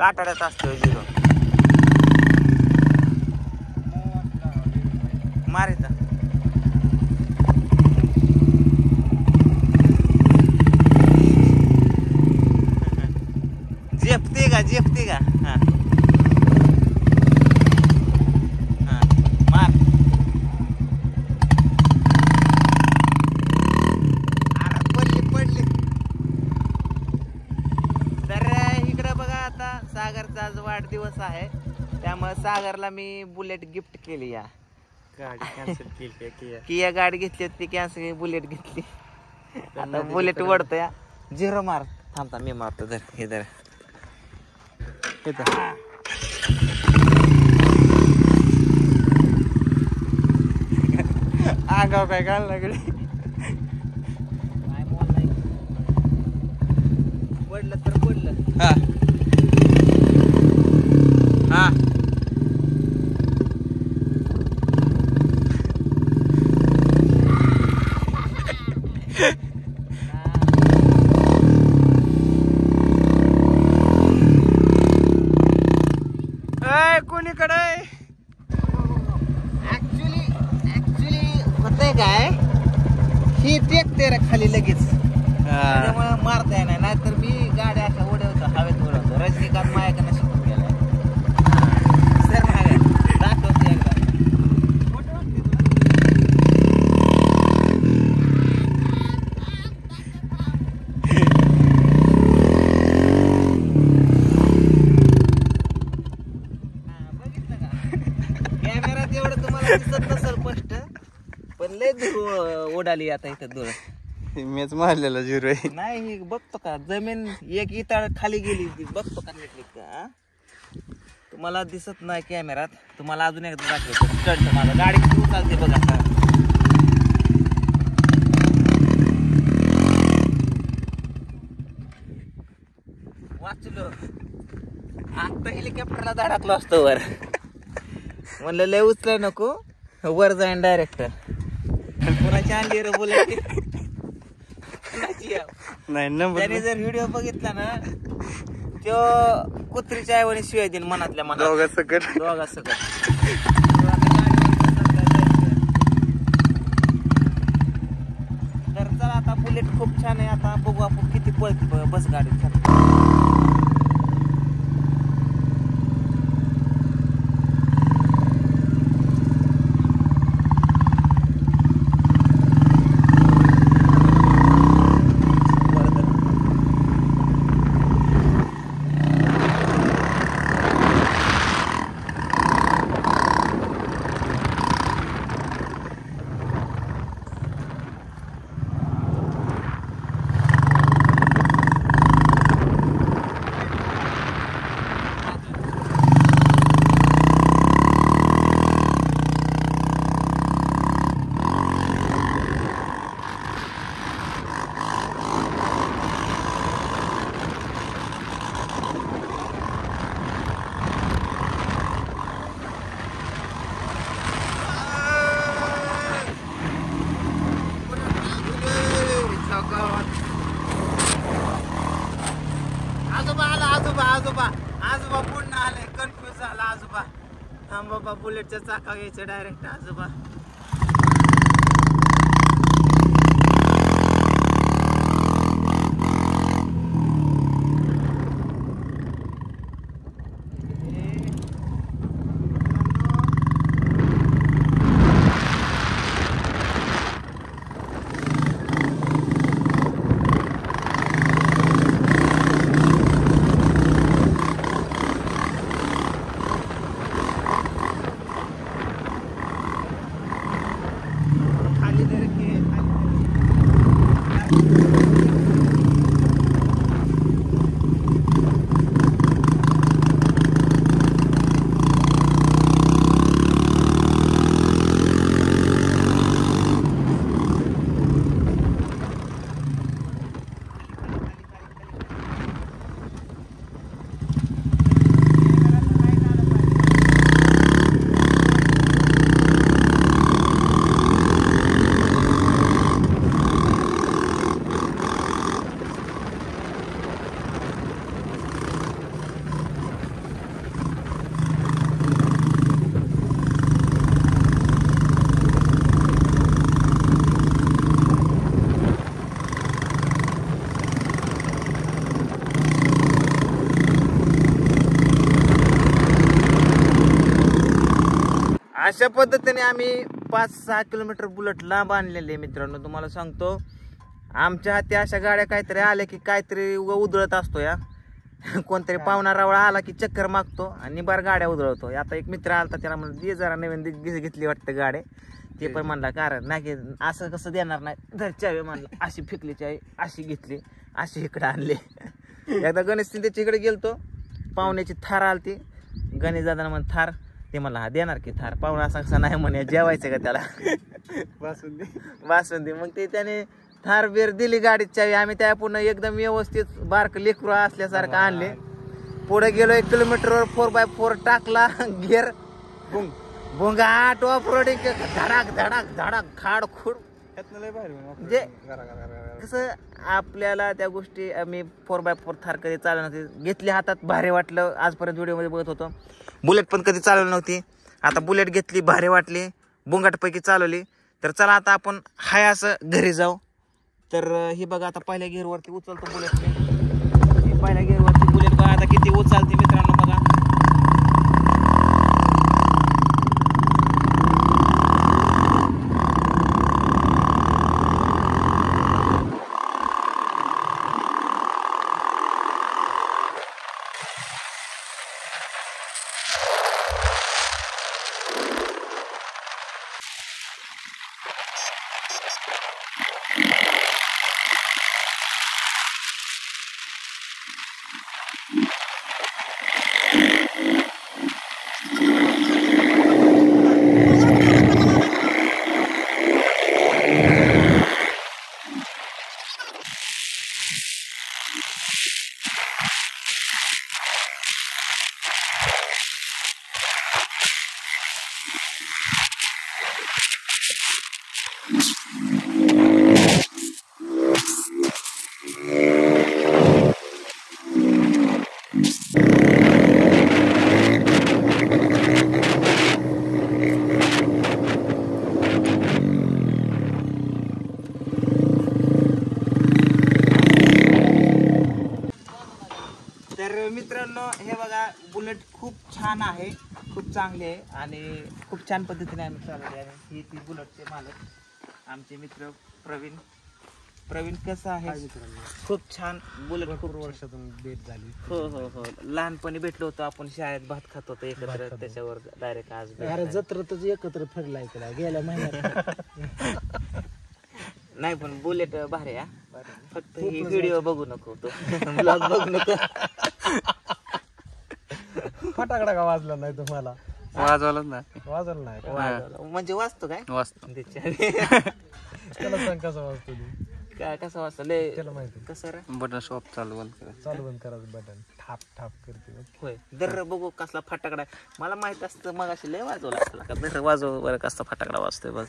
काटाड्यात असतो झिरो मारिता झेपते का हा मार पडली तर इकडं बघा आता सागरचा आज वाढदिवस आहे त्यामुळे सागरला मी बुलेट गिफ्ट केली या गाडी कॅन्सल केली किया गाडी घेतली होती कॅन्सल बुलेट घेतली आता बुलेट वडतो या झिरो मार थांबता मी मारतो धर हे धर आगाव काय घाल लागले पडलं तर पडलं हा हा कोणीकडे ऍक्च्युली होतंय काय ही टेकते रे खाली लगेच त्यामुळे मारता येणार नाहीतर मी गाड्या अशा उडवतो हवेत उडवतो रजनीकांत माझ्याकडनं शिकून गेलाय सर मागे दाखवते एकदा कॅमेरात एवढं तुम्हाला दिसत नसेल स्पष्ट पण लय दूर उडाली आता इथं दूर मीच मारलेला झिरो आहे नाही बघतो का जमीन एक इताळ खाली गेली ती बघतो का नीट का तुम्हाला दिसत नाही कॅमेरात तुम्हाला अजून एकदा दाखवतो स्टंट माझा गाडी किती चालते बघा आता वाचलो आता हेलिकॉप्टरला धडकलो असतो वर म्हणलं लय उचलाय नको वर जाईन डायरेक्ट कोणाची आणली रे बुलेट नाही नंबर त्याने जर व्हिडिओ बघितला ना तो कुत्रीच्या ऐवणी शिवाय देईन मनातल्या मनात दोघा सकट तर चला आता बुलेट खूप छान आहे आता बघू आपण किती पळते बस गाडी आजोबा पुन्हा आले कन्फ्युज झाला आजोबा थांब बाबा बुलेटच्या चाका घ्यायचं डायरेक्ट आजोबा अशा पद्धतीने आम्ही 5-6 किलोमीटर बुलेट लांब आणलेले मित्रांनो. तुम्हाला सांगतो आमच्या हाती अशा गाड्या काहीतरी आल्या की काहीतरी उधळत असतो या. कोणतरी पाहुणा रावळा आला की चक्कर मागतो आणि निबार गाड्या उधळतो. आता एक मित्र आला त्याला म्हणलं दे जरा नवीन घेतली वाटतं गाडी. ते पण म्हणला कारण नाही की असं कसं देणार नाही जर चावी म्हणलं अशी फेकली चावी अशी घेतली अशी इकडे आणली. एकदा गणेश त्याच्या इकडे गेलतो पाहुण्याची थार आलती. गणेश दादा म्हण थार ते म्हणला हा देणार की थार. पाहुणा असा कसा नाही म्हणे जेवायचं का त्याला वासून दे. मग ते त्याने थार बेर दिली गाडीत चावी. आम्ही त्या पुन्हा एकदम व्यवस्थित बारक लेकरू असल्यासारखं आणले. पुढे गेलो 1 किलोमीटरवर 4x4 टाकला गेअर भोंगा ऑफ रोडिंग धडाक धडाक धडाक खाड खूड. म्हणजे कसं आपल्याला त्या गोष्टी आम्ही 4x4 थार कधी चालवली नव्हती. घेतली हातात भारी वाटलं. आजपर्यंत व्हिडिओमध्ये बघत होतो. बुलेट पण कधी चालवली नव्हती. आता बुलेट घेतली भारी वाटली बुंगाटपैकी चालवली. तर चला आता आपण हाय असं घरी जाऊ. तर ही बघा आता पहिल्या गिअरवरती उचलतो बुलेट. पहिल्या गिअरवरती बुलेट बघा आता किती उचलते मित्रांनो बघा. मित्रांनो हे बघा बुलेट खूप छान आहे खूप चांगली आहे आणि खूप छान पद्धतीने आम्ही चालवली आहे. ही ती बुलेटचे मालक आमचे मित्र प्रवीण कसं आहे खूप छान बुलेट. खूप वर्षातून भेट झाली. हो हो हो लहानपणी भेटलो होतो आपण शाळेत भात खात होतो एकत्र त्याच्यावर डायरेक्ट आज अरे जत्रतच एकत्र फिरला इकडे गेल्या महिन्यात. नाही पण बुलेट भारी आहे. फक्त ही व्हिडिओ बघू नको तो ब्लॉग बघू नको. फटाकडा का वाजला नाही तुम्हाला? वाजवलंच ना वाजवला नाही म्हणजे वाचतो काय वाजतो त्याला सांग कसा वाजतो काय कसं वाचतं लय त्याला माहिती कसं रे बटन शॉप चालू बंद करा. चालू बंद करायचं बटन ठाप ठाप करते. होय दर बघू कसला फटाकडा मला माहित असतं मग अशी लय वाजवला असला का दर वाजव बरं कसला फटाकडा वाजतोय बघ.